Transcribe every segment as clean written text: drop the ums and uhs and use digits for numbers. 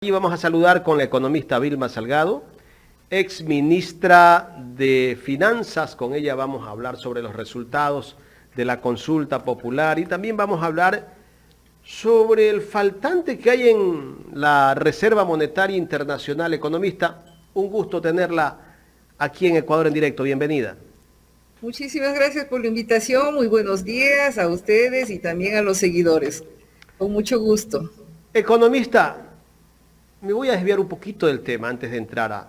Y vamos a saludar con la economista Vilma Salgado, ex ministra de Finanzas. Con ella vamos a hablar sobre los resultados de la consulta popular y también vamos a hablar sobre el faltante que hay en la Reserva Monetaria Internacional. Economista, un gusto tenerla aquí en Ecuador en directo. Bienvenida. Muchísimas gracias por la invitación. Muy buenos días a ustedes y también a los seguidores. Con mucho gusto. Economista, me voy a desviar un poquito del tema antes de entrar a...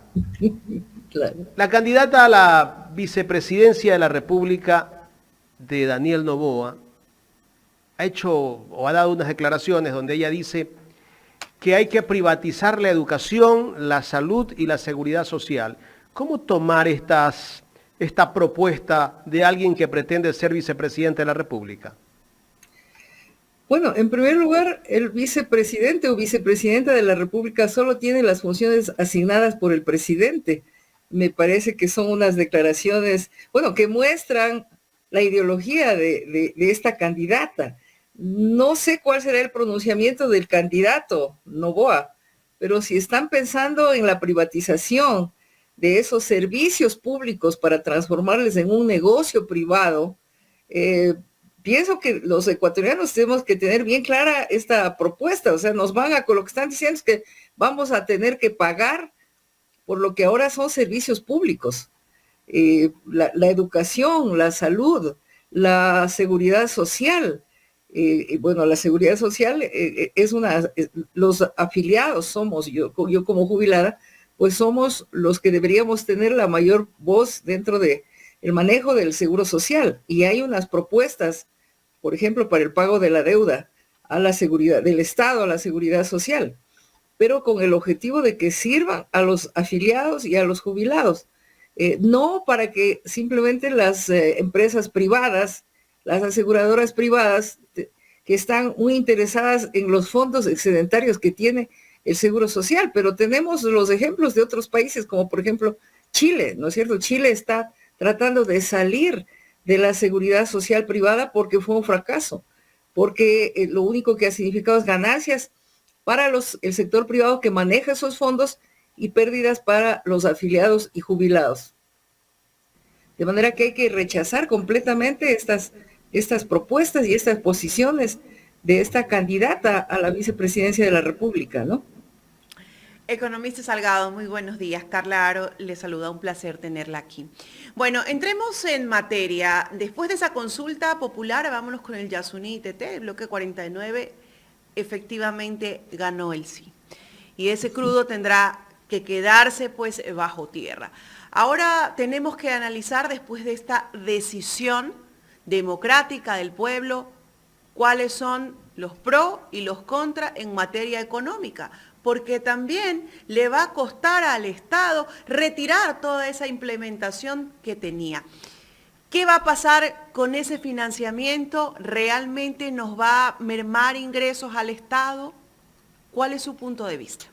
Claro. La candidata a la vicepresidencia de la República de Daniel Noboa ha hecho o ha dado unas declaraciones donde ella dice que hay que privatizar la educación, la salud y la seguridad social. ¿Cómo tomar esta propuesta de alguien que pretende ser vicepresidente de la República? Bueno, en primer lugar, el vicepresidente o vicepresidenta de la República solo tiene las funciones asignadas por el presidente. Me parece que son unas declaraciones, bueno, que muestran la ideología de esta candidata. No sé cuál será el pronunciamiento del candidato Noboa, pero si están pensando en la privatización de esos servicios públicos para transformarles en un negocio privado, pienso que los ecuatorianos tenemos que tener bien clara esta propuesta. O sea, nos van a, con lo que están diciendo es que vamos a tener que pagar por lo que ahora son servicios públicos. La educación, la salud, la seguridad social. Bueno, la seguridad social los afiliados somos, yo como jubilada, pues somos los que deberíamos tener la mayor voz dentro de el manejo del seguro social. Y hay unas propuestas, por ejemplo, para el pago de la deuda a la seguridad del Estado, a la seguridad social, pero con el objetivo de que sirvan a los afiliados y a los jubilados. No para que simplemente las empresas privadas, las aseguradoras privadas, que están muy interesadas en los fondos excedentarios que tiene el Seguro Social, pero tenemos los ejemplos de otros países, como por ejemplo Chile, ¿no es cierto? Chile está tratando de salir de la seguridad social privada porque fue un fracaso, porque lo único que ha significado es ganancias para el sector privado que maneja esos fondos y pérdidas para los afiliados y jubilados. De manera que hay que rechazar completamente estas propuestas y estas posiciones de esta candidata a la vicepresidencia de la República, ¿no? Economista Salgado, muy buenos días. Carla Aro le saluda, un placer tenerla aquí. Bueno, entremos en materia. Después de esa consulta popular, vámonos con el Yasuní ITT, el bloque 49, efectivamente ganó el sí. Y ese crudo tendrá que quedarse pues bajo tierra. Ahora tenemos que analizar, después de esta decisión democrática del pueblo, cuáles son los pros y los contras en materia económica, porque también le va a costar al Estado retirar toda esa implementación que tenía. ¿Qué va a pasar con ese financiamiento? ¿Realmente nos va a mermar ingresos al Estado? ¿Cuál es su punto de vista?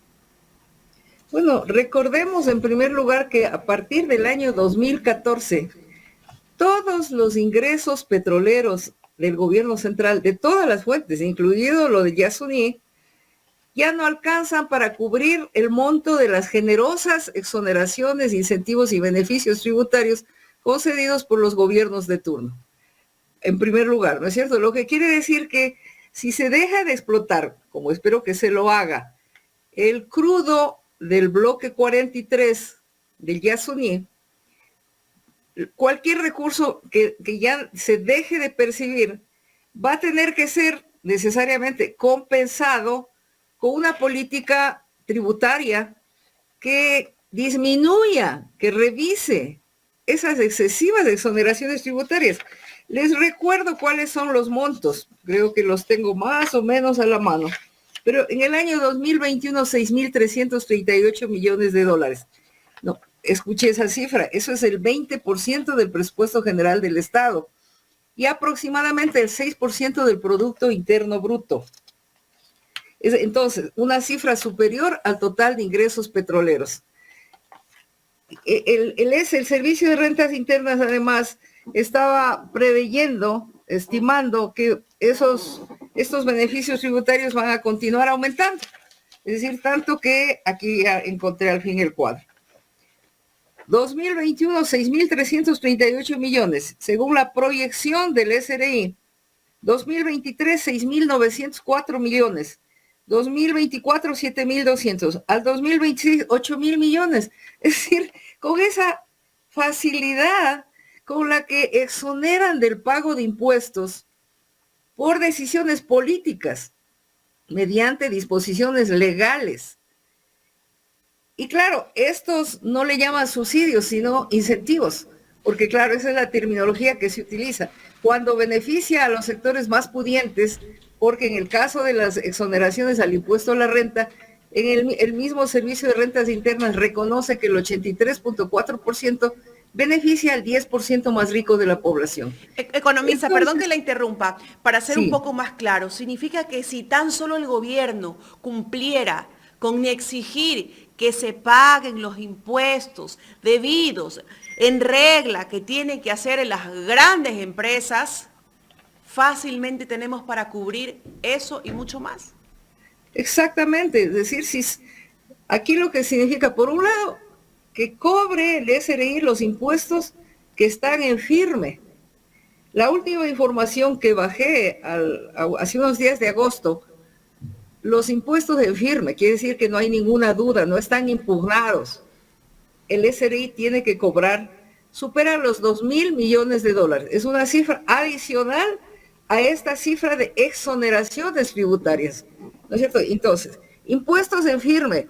Bueno, recordemos en primer lugar que a partir del año 2014, todos los ingresos petroleros del gobierno central, de todas las fuentes, incluido lo de Yasuní, ya no alcanzan para cubrir el monto de las generosas exoneraciones, incentivos y beneficios tributarios concedidos por los gobiernos de turno. En primer lugar, ¿no es cierto? Lo que quiere decir que si se deja de explotar, como espero que se lo haga, el crudo del bloque 43 del Yasuní, cualquier recurso que ya se deje de percibir va a tener que ser necesariamente compensado con una política tributaria que disminuya, que revise esas excesivas exoneraciones tributarias. Les recuerdo cuáles son los montos, creo que los tengo más o menos a la mano, pero en el año 2021, 6.338 millones de dólares. No, escuché esa cifra, eso es el 20% del presupuesto general del Estado y aproximadamente el 6% del Producto Interno Bruto. Entonces, una cifra superior al total de ingresos petroleros. El Servicio de Rentas Internas, además, estaba preveyendo, estimando que estos beneficios tributarios van a continuar aumentando. Es decir, tanto que aquí ya encontré al fin el cuadro. 2021, 6.338 millones, según la proyección del SRI. 2023, 6.904 millones. 2024, 7.200. Al 2026, 8.000 millones. Es decir, con esa facilidad con la que exoneran del pago de impuestos por decisiones políticas, mediante disposiciones legales. Y claro, estos no le llaman subsidios, sino incentivos, porque claro, esa es la terminología que se utiliza. Cuando beneficia a los sectores más pudientes, porque en el caso de las exoneraciones al impuesto a la renta, el mismo Servicio de Rentas Internas reconoce que el 83.4% beneficia al 10% más rico de la población. Economista, Entonces, perdón que la interrumpa, para ser un sí, poco más claro, significa que si tan solo el gobierno cumpliera con exigir que se paguen los impuestos debidos en regla que tienen que hacer las grandes empresas, fácilmente tenemos para cubrir eso y mucho más. exactamente, es decir, si aquí lo que significa, por un lado, que cobre el SRI los impuestos que están en firme. La última información que bajé hace unos días de agosto, los impuestos en firme, quiere decir que no hay ninguna duda, no están impugnados. El SRI tiene que cobrar, supera los 2.000 millones de dólares. Es una cifra adicional a esta cifra de exoneraciones tributarias, ¿no es cierto? Entonces, impuestos en firme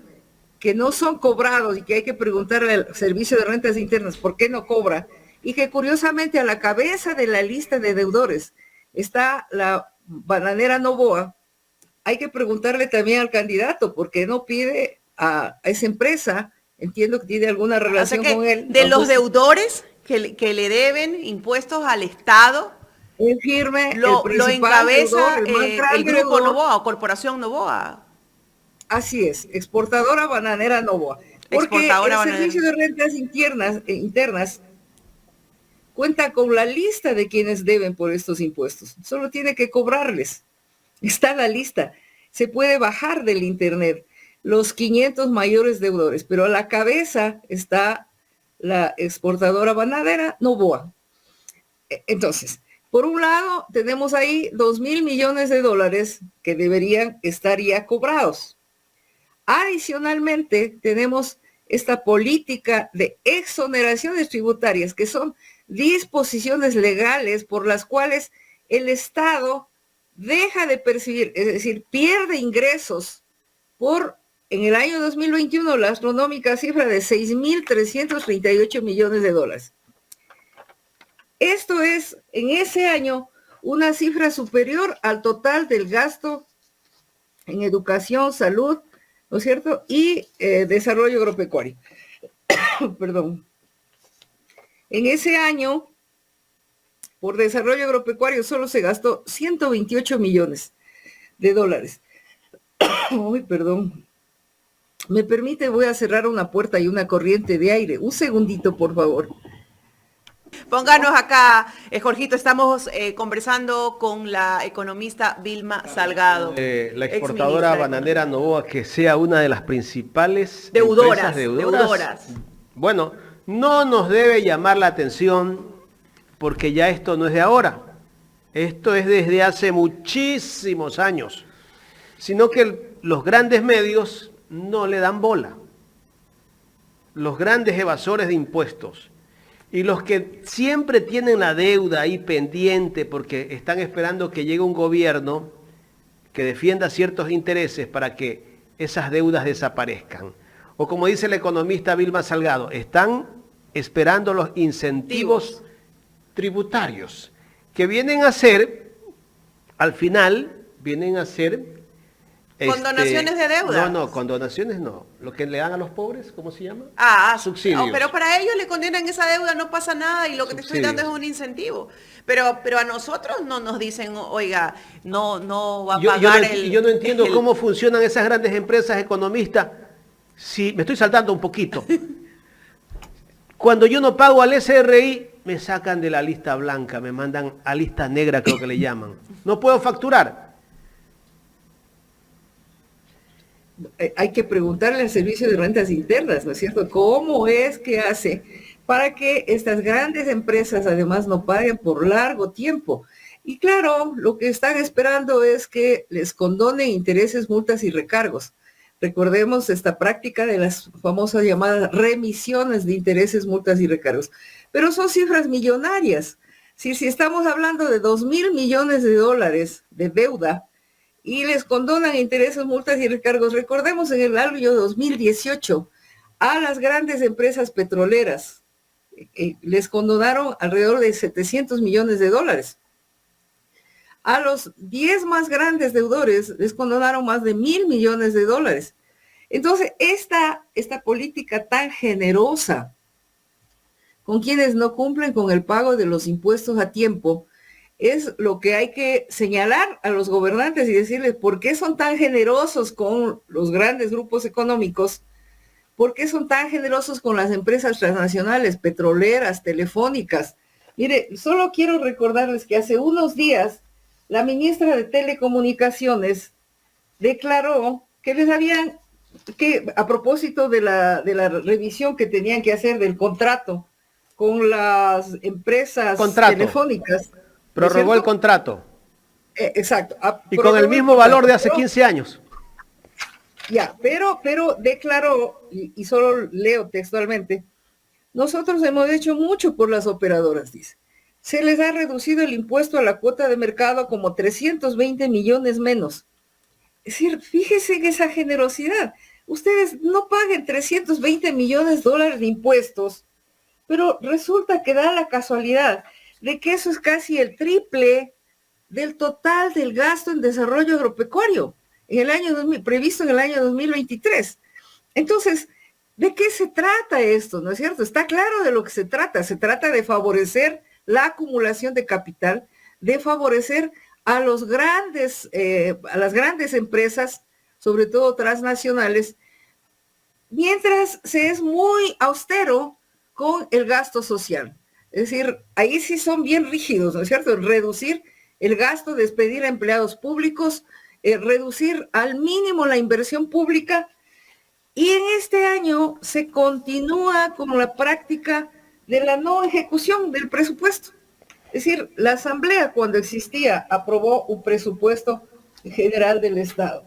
que no son cobrados y que hay que preguntarle al Servicio de Rentas Internas por qué no cobra, y que curiosamente a la cabeza de la lista de deudores está la bananera Novoa. Hay que preguntarle también al candidato por qué no pide a esa empresa, entiendo que tiene alguna relación con él. De los deudores que le deben impuestos al Estado, el firme, lo encabeza el grupo deudor, Novoa o Corporación Novoa. Así es, exportadora bananera Novoa. Porque el Servicio de Rentas Internas cuenta con la lista de quienes deben por estos impuestos. Solo tiene que cobrarles. Está la lista. Se puede bajar del internet los 500 mayores deudores, pero a la cabeza está la exportadora bananera Novoa. Entonces, por un lado, tenemos ahí 2.000 millones de dólares que deberían estar ya cobrados. Adicionalmente, tenemos esta política de exoneraciones tributarias, que son disposiciones legales por las cuales el Estado deja de percibir, es decir, pierde ingresos por, en el año 2021, la astronómica cifra de 6.338 millones de dólares. Esto es, en ese año, una cifra superior al total del gasto en educación, salud, ¿no es cierto? Y desarrollo agropecuario. Perdón. En ese año, por desarrollo agropecuario, solo se gastó 128 millones de dólares. Uy, perdón. Me permite, voy a cerrar una puerta y una corriente de aire. Un segundito, por favor. Pónganos acá, Jorgito, estamos conversando con la economista Vilma Salgado. La exportadora bananera Novoa, que sea una de las principales deudoras. Bueno, no nos debe llamar la atención porque ya esto no es de ahora. Esto es desde hace muchísimos años. Sino que los grandes medios no le dan bola. Los grandes evasores de impuestos. Y los que siempre tienen la deuda ahí pendiente porque están esperando que llegue un gobierno que defienda ciertos intereses para que esas deudas desaparezcan. O como dice el economista Vilma Salgado, están esperando los incentivos tributarios que vienen a ser, al final, vienen a ser... ¿Condonaciones de deuda? No, condonaciones no. Lo que le dan a los pobres, ¿cómo se llama? Subsidios. No, pero para ellos le condenan esa deuda, no pasa nada y lo que te estoy dando es un incentivo. Pero a nosotros no nos dicen, oiga, no va a pagar yo no entiendo cómo funcionan esas grandes empresas economistas. Si me estoy saltando un poquito. Cuando yo no pago al SRI, me sacan de la lista blanca, me mandan a lista negra, creo que le llaman. No puedo facturar. hay que preguntarle al Servicio de Rentas Internas, ¿no es cierto? ¿Cómo es que hace para que estas grandes empresas además no paguen por largo tiempo? Y claro, lo que están esperando es que les condonen intereses, multas y recargos. Recordemos esta práctica de las famosas llamadas remisiones de intereses, multas y recargos. Pero son cifras millonarias. Si estamos hablando de 2.000 millones de dólares de deuda y les condonan intereses, multas y recargos, recordemos en el año 2018 a las grandes empresas petroleras les condonaron alrededor de 700 millones de dólares. A los 10 más grandes deudores les condonaron más de 1.000 millones de dólares. Entonces, esta política tan generosa con quienes no cumplen con el pago de los impuestos a tiempo es lo que hay que señalar a los gobernantes y decirles por qué son tan generosos con los grandes grupos económicos, por qué son tan generosos con las empresas transnacionales, petroleras, telefónicas. Mire, solo quiero recordarles que hace unos días la ministra de Telecomunicaciones declaró que a propósito de la revisión que tenían que hacer del contrato con las empresas telefónicas. Prorrogó el contrato. Exacto. Y con el mismo valor de hace 15 años. Ya, pero declaró, y solo leo textualmente, nosotros hemos hecho mucho por las operadoras, dice. Se les ha reducido el impuesto a la cuota de mercado como 320 millones menos. Es decir, fíjese en esa generosidad. Ustedes no paguen 320 millones de dólares de impuestos, pero resulta que da la casualidad de que eso es casi el triple del total del gasto en desarrollo agropecuario en el año previsto en el año 2023. Entonces, ¿de qué se trata esto? ¿No es cierto? Está claro de lo que se trata. Se trata de favorecer la acumulación de capital, de favorecer a las grandes empresas, sobre todo transnacionales, mientras se es muy austero con el gasto social. Es decir, ahí sí son bien rígidos, ¿no es cierto? Reducir el gasto, despedir a empleados públicos, reducir al mínimo la inversión pública. Y en este año se continúa con la práctica de la no ejecución del presupuesto. Es decir, la Asamblea, cuando existía, aprobó un presupuesto general del Estado.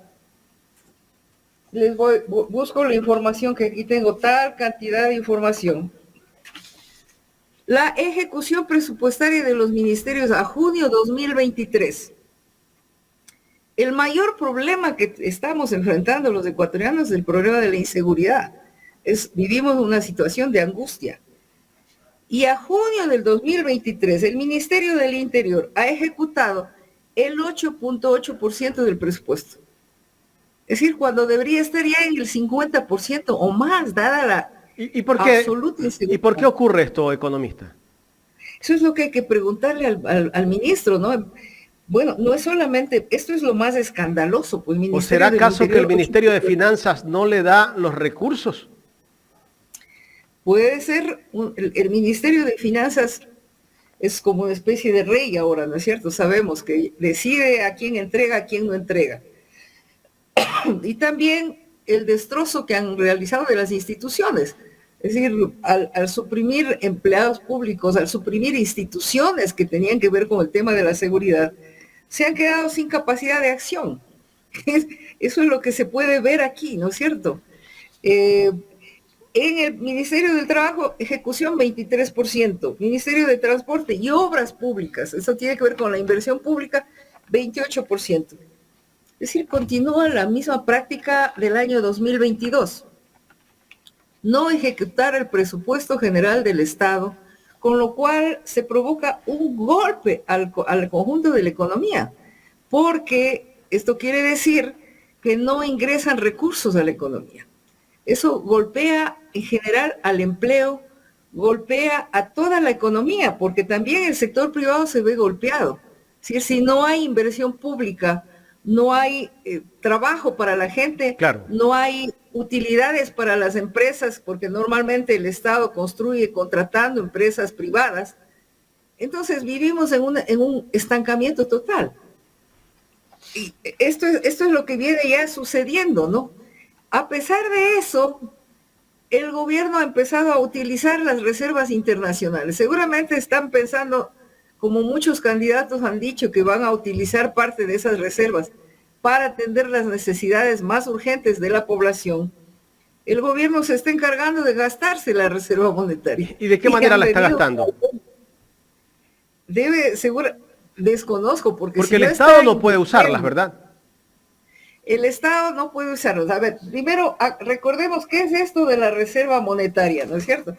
Busco la información que aquí tengo, tal cantidad de información. La ejecución presupuestaria de los ministerios a junio 2023. El mayor problema que estamos enfrentando los ecuatorianos es el problema de la inseguridad. Vivimos una situación de angustia. Y a junio del 2023, el Ministerio del Interior ha ejecutado el 8.8% del presupuesto. Es decir, cuando debería estar ya en el 50% o más, dada la absoluta inseguridad. ¿Y por qué ocurre esto, economista? Eso es lo que hay que preguntarle al ministro, ¿no? Bueno, no es solamente, esto es lo más escandaloso. Pues, ¿O será acaso que el Ministerio de Finanzas no le da los recursos? Puede ser, el Ministerio de Finanzas es como una especie de rey ahora, ¿no es cierto? Sabemos que decide a quién entrega, a quién no entrega. Y también el destrozo que han realizado de las instituciones. Es decir, al suprimir empleados públicos, al suprimir instituciones que tenían que ver con el tema de la seguridad, se han quedado sin capacidad de acción. Eso es lo que se puede ver aquí, ¿no es cierto? En el Ministerio del Trabajo, ejecución 23%, Ministerio de Transporte y Obras Públicas, eso tiene que ver con la inversión pública, 28%. Es decir, continúa la misma práctica del año 2022. No ejecutar el presupuesto general del Estado, con lo cual se provoca un golpe al conjunto de la economía, porque esto quiere decir que no ingresan recursos a la economía. Eso golpea en general al empleo, golpea a toda la economía, porque también el sector privado se ve golpeado. Es decir, si no hay inversión pública, no hay trabajo para la gente, claro, no hay utilidades para las empresas, porque normalmente el Estado construye contratando empresas privadas. Entonces vivimos en un estancamiento total. Y esto es lo que viene ya sucediendo, ¿no? A pesar de eso, el gobierno ha empezado a utilizar las reservas internacionales. Seguramente están pensando, como muchos candidatos han dicho, que van a utilizar parte de esas reservas para atender las necesidades más urgentes de la población. El gobierno se está encargando de gastarse la reserva monetaria. ¿Y de qué manera la está gastando? Desconozco, porque si el Estado no puede usarlas, ¿verdad? El Estado no puede usarlos. A ver, primero recordemos qué es esto de la reserva monetaria, ¿no es cierto?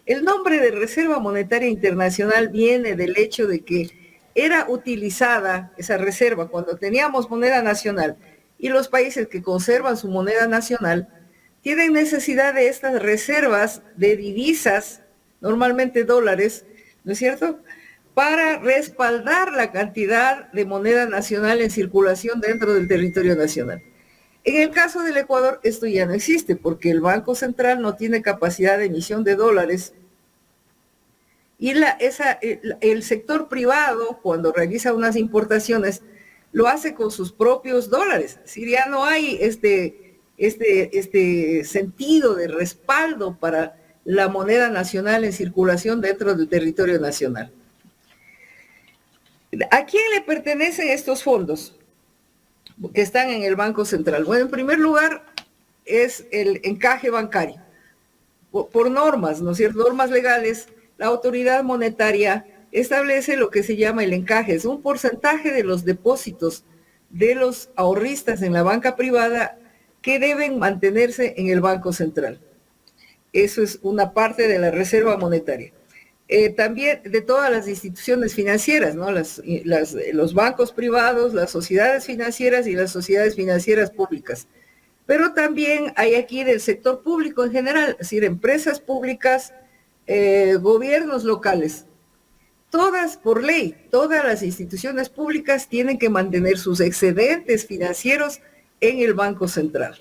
El nombre de Reserva Monetaria Internacional viene del hecho de que era utilizada esa reserva cuando teníamos moneda nacional, y los países que conservan su moneda nacional tienen necesidad de estas reservas de divisas, normalmente dólares, ¿no es cierto?, para respaldar la cantidad de moneda nacional en circulación dentro del territorio nacional. En el caso del Ecuador, esto ya no existe, porque el Banco Central no tiene capacidad de emisión de dólares, y el sector privado, cuando realiza unas importaciones, lo hace con sus propios dólares. Es decir, ya no hay este sentido de respaldo para la moneda nacional en circulación dentro del territorio nacional. ¿A quién le pertenecen estos fondos que están en el Banco Central? Bueno, en primer lugar, es el encaje bancario. Por normas, ¿no es cierto?, normas legales, la autoridad monetaria establece lo que se llama el encaje. Es un porcentaje de los depósitos de los ahorristas en la banca privada que deben mantenerse en el Banco Central. Eso es una parte de la reserva monetaria. También de todas las instituciones financieras, ¿no? Los bancos privados, las sociedades financieras y las sociedades financieras públicas. Pero también hay aquí del sector público en general, es decir, empresas públicas, gobiernos locales. Todas, por ley, todas las instituciones públicas tienen que mantener sus excedentes financieros en el Banco Central.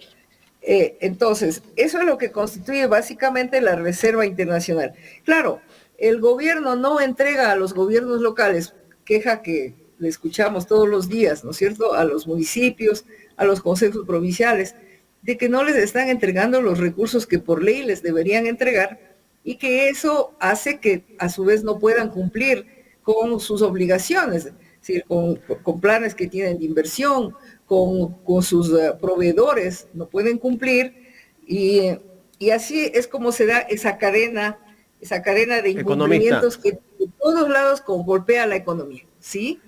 Entonces, eso es lo que constituye básicamente la Reserva Internacional. Claro, el gobierno no entrega a los gobiernos locales, queja que le escuchamos todos los días, ¿no es cierto?, a los municipios, a los consejos provinciales, de que no les están entregando los recursos que por ley les deberían entregar, y que eso hace que a su vez no puedan cumplir con sus obligaciones, es decir, con planes que tienen de inversión, con sus proveedores, no pueden cumplir, y así es como se da esa cadena de incumplimientos que de todos lados golpea la economía, ¿sí?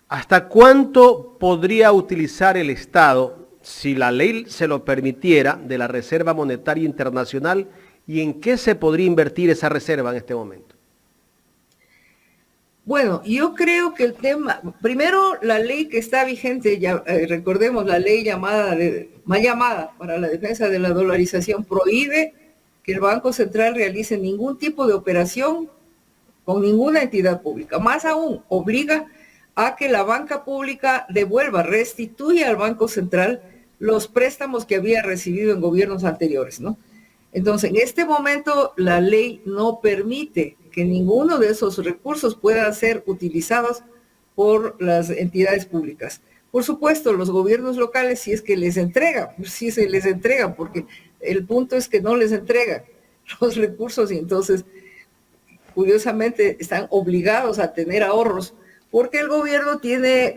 ¿Hasta cuánto podría utilizar el Estado, si la ley se lo permitiera, de la Reserva Monetaria Internacional, y en qué se podría invertir esa reserva en este momento? Bueno, yo creo que el tema, primero la ley que está vigente, ya, recordemos la ley mal llamada para la defensa de la dolarización, prohíbe que el Banco Central realice ningún tipo de operación con ninguna entidad pública. Más aún, obliga a que la banca pública restituya al Banco Central los préstamos que había recibido en gobiernos anteriores, ¿no? Entonces, en este momento, la ley no permite que ninguno de esos recursos pueda ser utilizados por las entidades públicas. Por supuesto, los gobiernos locales, si es que les entregan, si se les entregan, porque el punto es que no les entregan los recursos, y entonces, curiosamente, están obligados a tener ahorros, porque el gobierno tiene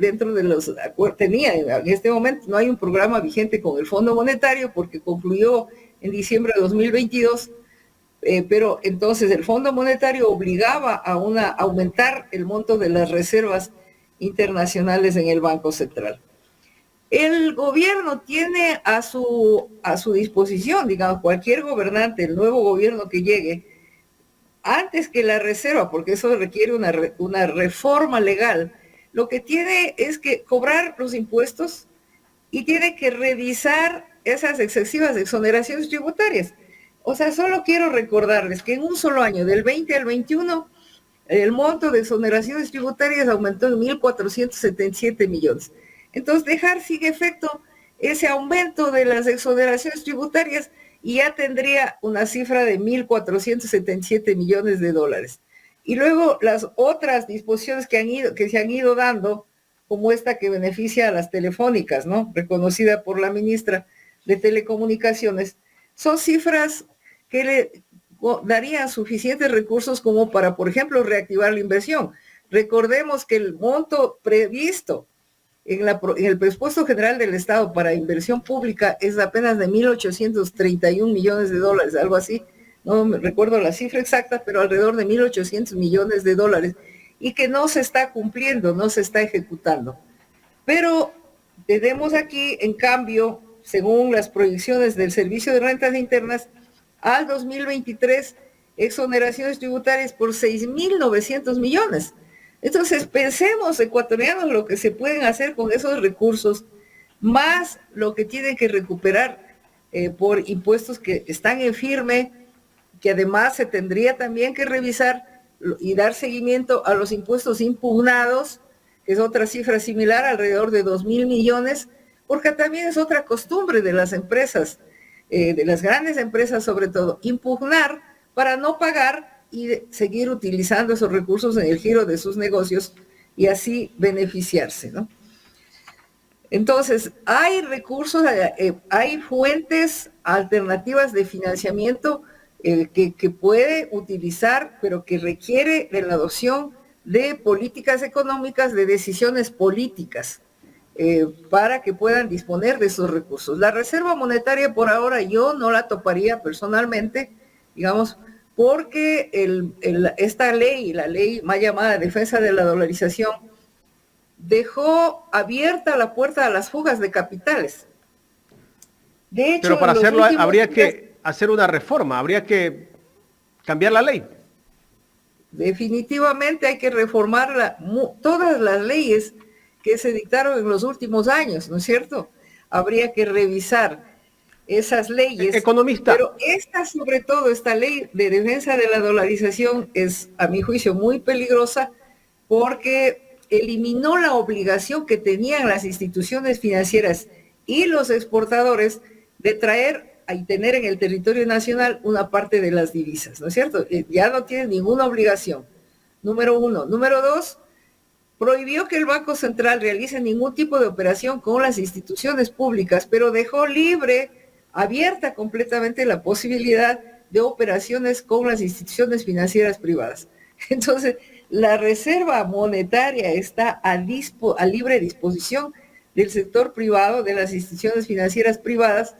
tenía en este momento, no hay un programa vigente con el Fondo Monetario, porque concluyó en diciembre de 2022, pero entonces el Fondo Monetario obligaba a aumentar el monto de las reservas internacionales en el Banco Central. El gobierno tiene a su disposición, digamos, cualquier gobernante, el nuevo gobierno que llegue, antes que la reserva, porque eso requiere una reforma legal, lo que tiene es que cobrar los impuestos y tiene que revisar esas excesivas exoneraciones tributarias. O sea, solo quiero recordarles que en un solo año, del 20 al 21, el monto de exoneraciones tributarias aumentó en 1.477 millones. Entonces, dejar sin efecto ese aumento de las exoneraciones tributarias y ya tendría una cifra de 1.477 millones de dólares. Y luego las otras disposiciones que se han ido dando, como esta que beneficia a las telefónicas, ¿no?, reconocida por la ministra, de telecomunicaciones, son cifras que le darían suficientes recursos como para, por ejemplo, reactivar la inversión. Recordemos que el monto previsto en el presupuesto general del Estado para inversión pública es apenas de 1.831 millones de dólares, algo así. No me recuerdo la cifra exacta, pero alrededor de 1.800 millones de dólares, y que no se está cumpliendo, no se está ejecutando. Pero tenemos aquí, en cambio, según las proyecciones del Servicio de Rentas Internas, al 2023, exoneraciones tributarias por 6.900 millones. Entonces, pensemos, ecuatorianos, lo que se pueden hacer con esos recursos, más lo que tienen que recuperar por impuestos que están en firme, que además se tendría también que revisar y dar seguimiento a los impuestos impugnados, que es otra cifra similar, alrededor de 2.000 millones, porque también es otra costumbre de las empresas, de las grandes empresas sobre todo, impugnar para no pagar y seguir utilizando esos recursos en el giro de sus negocios y así beneficiarse, ¿no? Entonces, hay recursos, hay fuentes alternativas de financiamiento que puede utilizar, pero que requiere de la adopción de políticas económicas, de decisiones políticas, para que puedan disponer de esos recursos. La reserva monetaria por ahora yo no la toparía personalmente, digamos, porque esta ley, la ley más llamada Defensa de la Dolarización, dejó abierta la puerta a las fugas de capitales. De hecho, pero para hacerlo habría que hacer una reforma, habría que cambiar la ley. Definitivamente hay que reformar todas las leyes que se dictaron en los últimos años, ¿no es cierto? Habría que revisar esas leyes. Economista. Pero sobre todo, esta ley de defensa de la dolarización es, a mi juicio, muy peligrosa porque eliminó la obligación que tenían las instituciones financieras y los exportadores de traer y tener en el territorio nacional una parte de las divisas, ¿no es cierto? Ya no tienen ninguna obligación, número uno. Número dos, prohibió que el Banco Central realice ningún tipo de operación con las instituciones públicas, pero dejó abierta completamente la posibilidad de operaciones con las instituciones financieras privadas. Entonces, la reserva monetaria está a libre disposición del sector privado, de las instituciones financieras privadas,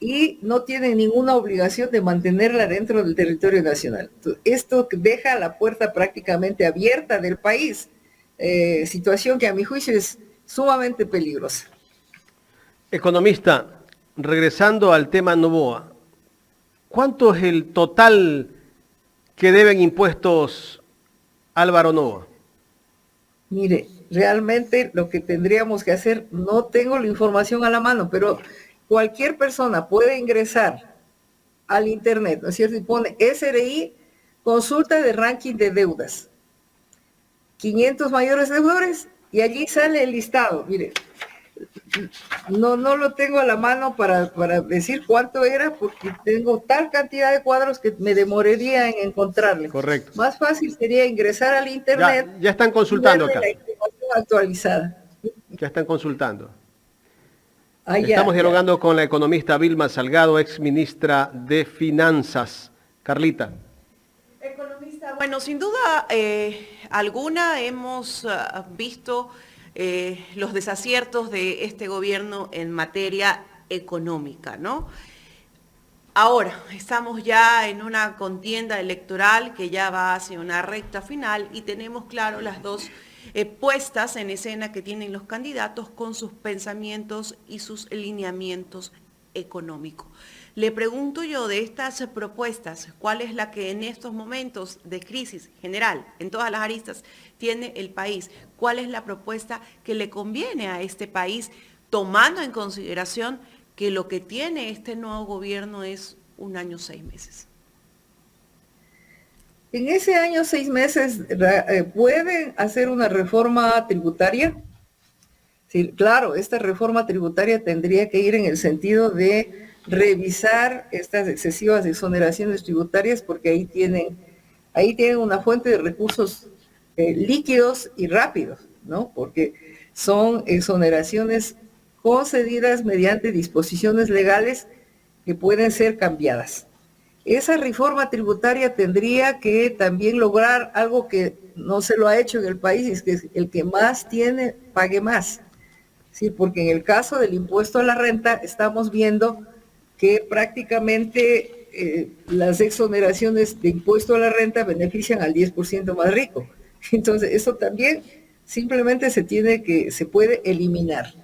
y no tienen ninguna obligación de mantenerla dentro del territorio nacional. Entonces, esto deja la puerta prácticamente abierta del país, situación que a mi juicio es sumamente peligrosa. Economista, regresando al tema Noboa, ¿cuánto es el total que deben impuestos Álvaro Noboa? Mire, realmente lo que tendríamos que hacer, no tengo la información a la mano, pero cualquier persona puede ingresar al internet, ¿no es cierto? Y pone SRI, consulta de ranking de deudas, 500 mayores deudores, y allí sale el listado. Mire, no lo tengo a la mano para decir cuánto era, porque tengo tal cantidad de cuadros que me demoraría en encontrarle. Correcto. Más fácil sería ingresar al internet. Ya están consultando acá. La información actualizada. Ya están consultando. Ya, Estamos dialogando con la economista Vilma Salgado, ex ministra de Finanzas. Carlita. Economista, bueno, sin duda alguna hemos visto los desaciertos de este gobierno en materia económica, ¿no? Ahora, estamos ya en una contienda electoral que ya va hacia una recta final y tenemos claro las dos puestas en escena que tienen los candidatos con sus pensamientos y sus lineamientos económicos. Le pregunto yo, de estas propuestas, ¿cuál es la que en estos momentos de crisis general, en todas las aristas, tiene el país? ¿Cuál es la propuesta que le conviene a este país, tomando en consideración que lo que tiene este nuevo gobierno es 1 año 6 meses? En ese año 6 meses, ¿pueden hacer una reforma tributaria? Sí, claro, esta reforma tributaria tendría que ir en el sentido de revisar estas excesivas exoneraciones tributarias, porque ahí tienen una fuente de recursos líquidos y rápidos, ¿no? Porque son exoneraciones concedidas mediante disposiciones legales que pueden ser cambiadas. Esa reforma tributaria tendría que también lograr algo que no se lo ha hecho en el país, es que el que más tiene pague más. Sí, porque en el caso del impuesto a la renta estamos viendo que prácticamente las exoneraciones de impuesto a la renta benefician al 10% más rico. Entonces, eso también simplemente se puede eliminar.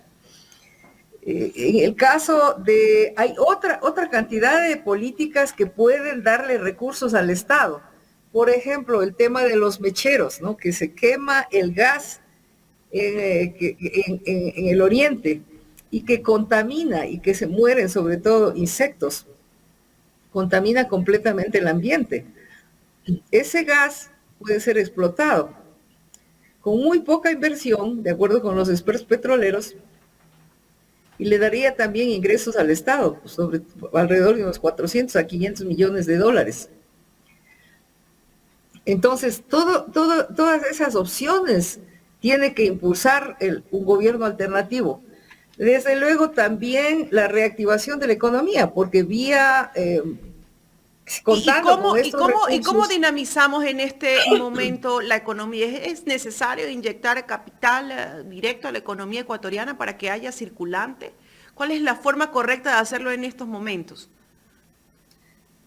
En el caso de, hay otra cantidad de políticas que pueden darle recursos al Estado. Por ejemplo, el tema de los mecheros, ¿no? Que se quema el gas en el oriente y que contamina y que se mueren sobre todo insectos, contamina completamente el ambiente. Ese gas puede ser explotado con muy poca inversión, de acuerdo con los expertos petroleros, y le daría también ingresos al Estado, sobre alrededor de unos 400 a 500 millones de dólares. Entonces, todas esas opciones tiene que impulsar un gobierno alternativo. Desde luego también la reactivación de la economía, porque vía contando con estos recursos. ¿Y cómo dinamizamos en este momento la economía? ¿Es necesario inyectar capital directo a la economía ecuatoriana para que haya circulante? ¿Cuál es la forma correcta de hacerlo en estos momentos?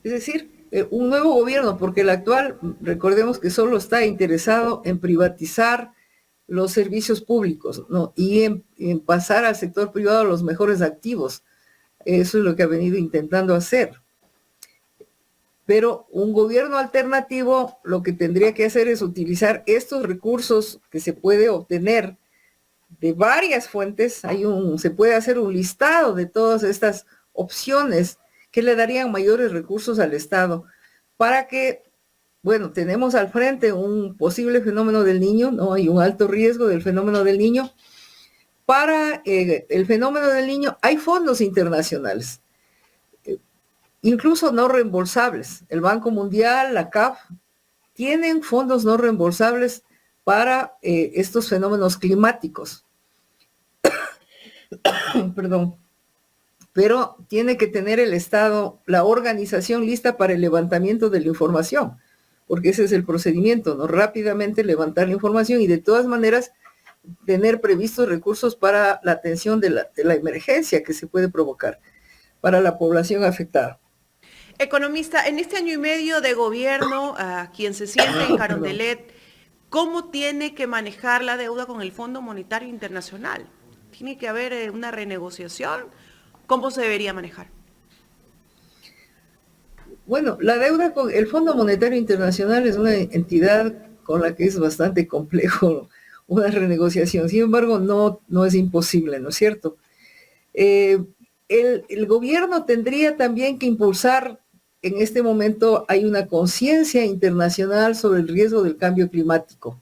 Es decir, un nuevo gobierno, porque el actual, recordemos que solo está interesado en privatizar los servicios públicos, ¿no? Y en pasar al sector privado los mejores activos. Eso es lo que ha venido intentando hacer. Pero un gobierno alternativo lo que tendría que hacer es utilizar estos recursos que se puede obtener de varias fuentes. Se puede hacer un listado de todas estas opciones que le darían mayores recursos al Estado para que, bueno, tenemos al frente un posible fenómeno del Niño, ¿no? Hay un alto riesgo del fenómeno del Niño. Para el fenómeno del Niño hay fondos internacionales, incluso no reembolsables. El Banco Mundial, la CAF, tienen fondos no reembolsables para estos fenómenos climáticos. Perdón. Pero tiene que tener el Estado, la organización lista para el levantamiento de la información, porque ese es el procedimiento, ¿no? Rápidamente levantar la información y de todas maneras tener previstos recursos para la atención de la emergencia que se puede provocar para la población afectada. Economista, en este año y medio de gobierno, quien se siente en Carondelet, ¿cómo tiene que manejar la deuda con el Fondo Monetario Internacional? ¿Tiene que haber una renegociación? ¿Cómo se debería manejar? Bueno, la deuda con el Fondo Monetario Internacional es una entidad con la que es bastante complejo una renegociación. Sin embargo, no es imposible, ¿no es cierto? El gobierno tendría también que impulsar, en este momento hay una conciencia internacional sobre el riesgo del cambio climático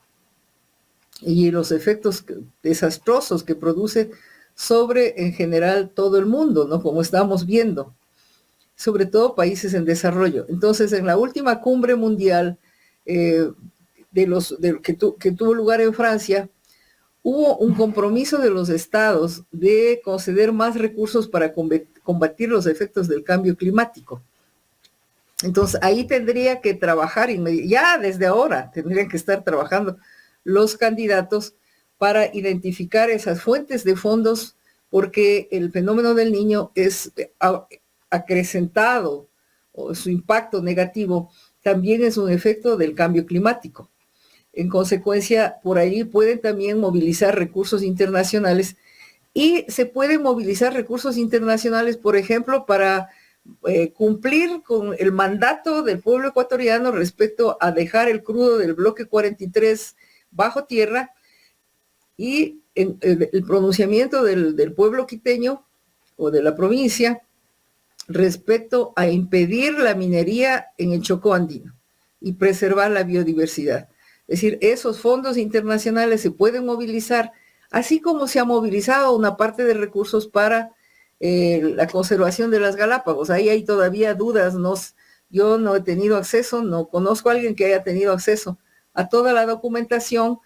y los efectos desastrosos que produce sobre, en general, todo el mundo, ¿no? Como estamos viendo, sobre todo países en desarrollo. Entonces, en la última cumbre mundial que tuvo lugar en Francia, hubo un compromiso de los estados de conceder más recursos para combatir los efectos del cambio climático. Entonces, ahí tendría que trabajar, ya desde ahora tendrían que estar trabajando los candidatos para identificar esas fuentes de fondos, porque el fenómeno del Niño es acrecentado, o su impacto negativo también es un efecto del cambio climático. En consecuencia, por ahí pueden también movilizar recursos internacionales y se pueden movilizar recursos internacionales, por ejemplo, para cumplir con el mandato del pueblo ecuatoriano respecto a dejar el crudo del bloque 43 bajo tierra y el pronunciamiento del pueblo quiteño o de la provincia respecto a impedir la minería en el Chocó andino y preservar la biodiversidad. Es decir, esos fondos internacionales se pueden movilizar, así como se ha movilizado una parte de recursos para la conservación de las Galápagos. Ahí hay todavía dudas, yo no he tenido acceso, no conozco a alguien que haya tenido acceso a toda la documentación,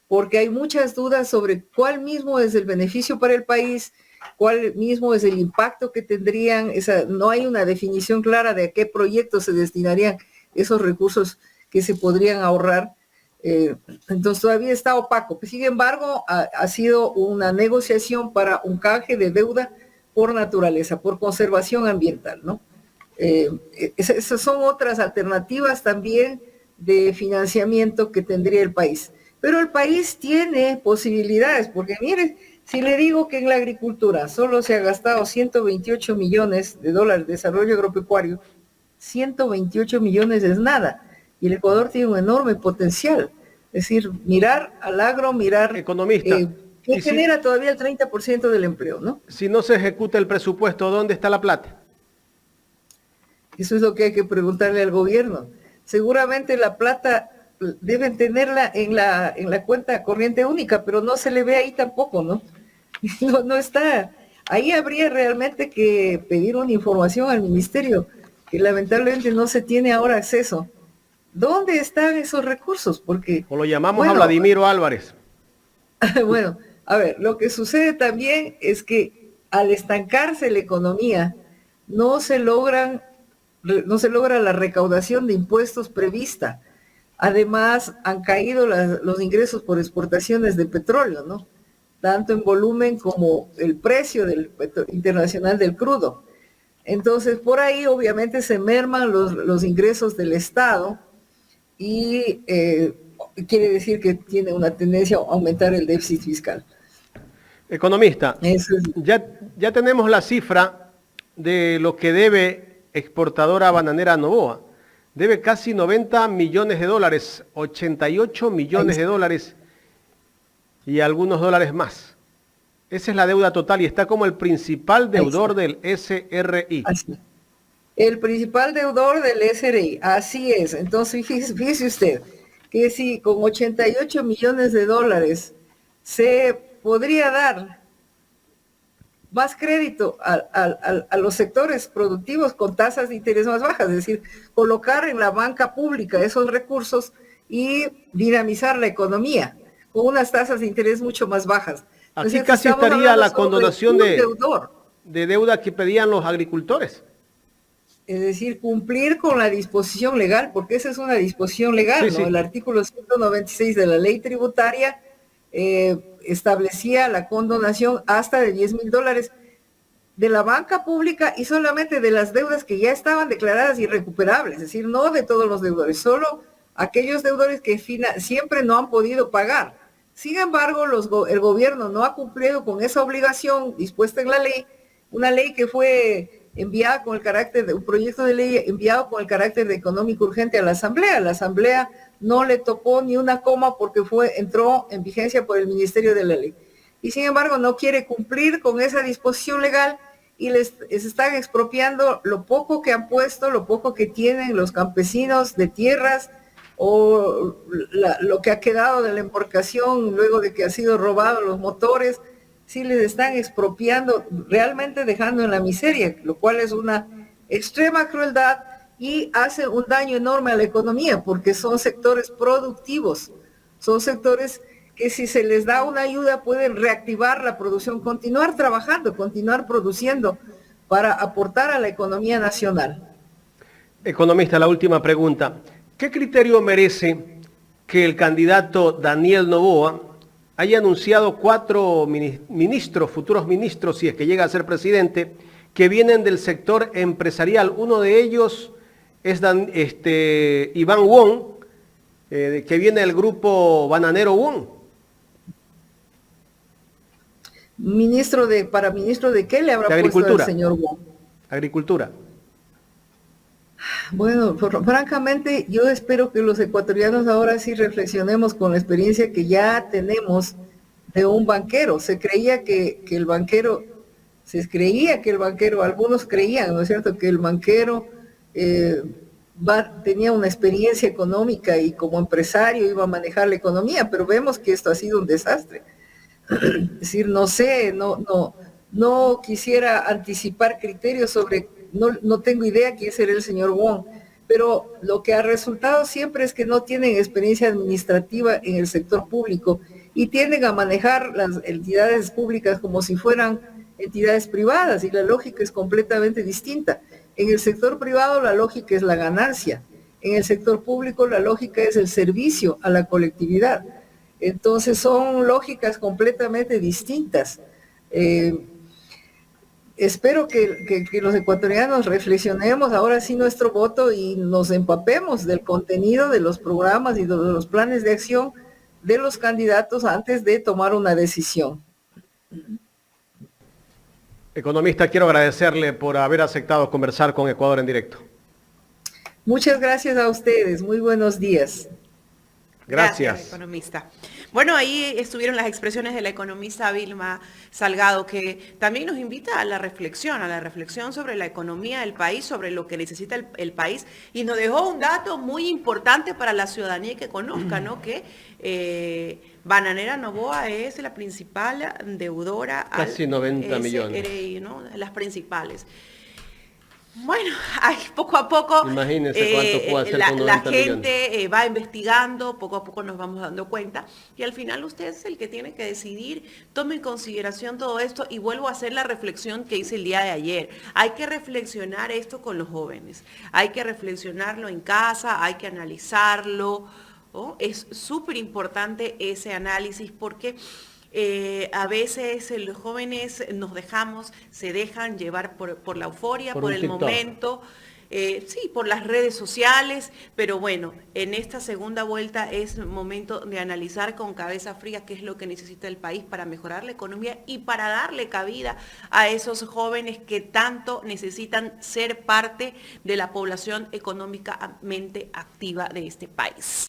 porque hay muchas dudas sobre cuál mismo es el beneficio para el país, cuál mismo es el impacto que tendrían, no hay una definición clara de a qué proyectos se destinarían esos recursos que se podrían ahorrar. Entonces todavía está opaco. Sin embargo, ha sido una negociación para un canje de deuda por naturaleza, por conservación ambiental, ¿no? Esas son otras alternativas también de financiamiento que tendría el país. Pero el país tiene posibilidades, porque mire, si le digo que en la agricultura solo se ha gastado 128 millones de dólares de desarrollo agropecuario, 128 millones es nada. Y el Ecuador tiene un enorme potencial. Es decir, mirar al agro, mirar... Economista. Que genera todavía el 30% del empleo, ¿no? Si no se ejecuta el presupuesto, ¿dónde está la plata? Eso es lo que hay que preguntarle al gobierno. Seguramente la plata deben tenerla en la cuenta corriente única, pero no se le ve ahí tampoco, ¿no? No está. Ahí habría realmente que pedir una información al ministerio, que lamentablemente no se tiene ahora acceso. ¿Dónde están esos recursos? Porque, o lo llamamos a Vladimiro Álvarez. Bueno, a ver, lo que sucede también es que al estancarse la economía, no se logra la recaudación de impuestos prevista. Además, han caído los ingresos por exportaciones de petróleo, ¿no? Tanto en volumen como el precio internacional del crudo. Entonces, por ahí obviamente se merman los ingresos del Estado y quiere decir que tiene una tendencia a aumentar el déficit fiscal. Economista, ya tenemos la cifra de lo que debe exportadora bananera Novoa. Debe casi 90 millones de dólares, 88 millones de dólares y algunos dólares más. Esa es la deuda total y está como el principal deudor del SRI. Así. El principal deudor del SRI, así es. Entonces, fíjese usted que si con 88 millones de dólares se podría dar más crédito a los sectores productivos con tasas de interés más bajas, es decir, colocar en la banca pública esos recursos y dinamizar la economía con unas tasas de interés mucho más bajas. Aquí entonces, casi estaría la condonación de deuda que pedían los agricultores. Es decir, cumplir con la disposición legal, porque esa es una disposición legal, sí, ¿no? Sí. El artículo 196 de la ley tributaria establecía la condonación hasta de $10,000 de la banca pública y solamente de las deudas que ya estaban declaradas irrecuperables, es decir, no de todos los deudores, solo aquellos deudores que siempre no han podido pagar. Sin embargo, el gobierno no ha cumplido con esa obligación dispuesta en la ley, una ley que fue enviada con el carácter de un proyecto de ley enviado con el carácter de económico urgente a la Asamblea. La Asamblea no le tocó ni una coma porque entró en vigencia por el Ministerio de la Ley. Y sin embargo no quiere cumplir con esa disposición legal y les están expropiando lo poco que han puesto, lo poco que tienen los campesinos de tierras o lo que ha quedado de la embarcación luego de que han sido robados los motores. Sí les están expropiando, realmente dejando en la miseria, lo cual es una extrema crueldad y hace un daño enorme a la economía, porque son sectores productivos, son sectores que si se les da una ayuda pueden reactivar la producción, continuar trabajando, continuar produciendo para aportar a la economía nacional. Economista, la última pregunta. ¿Qué criterio merece que el candidato Daniel Noboa haya anunciado 4 ministros, futuros ministros, si es que llega a ser presidente, que vienen del sector empresarial? Uno de ellos es Iván Wong, que viene del grupo bananero Wong. ¿Para ministro de qué le habrá puesto el señor Wong? Agricultura. Bueno, francamente, yo espero que los ecuatorianos ahora sí reflexionemos con la experiencia que ya tenemos de un banquero. Se creía que el banquero, algunos creían, ¿no es cierto?, que el banquero tenía una experiencia económica y como empresario iba a manejar la economía, pero vemos que esto ha sido un desastre. Es decir, no quisiera anticipar criterios sobre... No tengo idea quién será el señor Wong, pero lo que ha resultado siempre es que no tienen experiencia administrativa en el sector público y tienden a manejar las entidades públicas como si fueran entidades privadas y la lógica es completamente distinta. En el sector privado la lógica es la ganancia, en el sector público la lógica es el servicio a la colectividad. Entonces son lógicas completamente distintas. Espero que los ecuatorianos reflexionemos ahora sí nuestro voto y nos empapemos del contenido de los programas y de los planes de acción de los candidatos antes de tomar una decisión. Economista, quiero agradecerle por haber aceptado conversar con Ecuador en directo. Muchas gracias a ustedes. Muy buenos días. Gracias. Economista. Bueno, ahí estuvieron las expresiones de la economista Vilma Salgado, que también nos invita a la reflexión sobre la economía del país, sobre lo que necesita el país, y nos dejó un dato muy importante para la ciudadanía que conozca, ¿no? Que Bananera Novoa es la principal deudora casi 90 millones. SRI, ¿no? Las principales. Bueno, poco a poco imagínense cuánto puede hacer con 90 la gente va investigando, poco a poco nos vamos dando cuenta y al final usted es el que tiene que decidir, tome en consideración todo esto y vuelvo a hacer la reflexión que hice el día de ayer. Hay que reflexionar esto con los jóvenes, hay que reflexionarlo en casa, hay que analizarlo, ¿no? Es súper importante ese análisis porque a veces los jóvenes se dejan llevar por la euforia, por el momento, sí, por las redes sociales, pero bueno, en esta segunda vuelta es momento de analizar con cabeza fría qué es lo que necesita el país para mejorar la economía y para darle cabida a esos jóvenes que tanto necesitan ser parte de la población económicamente activa de este país.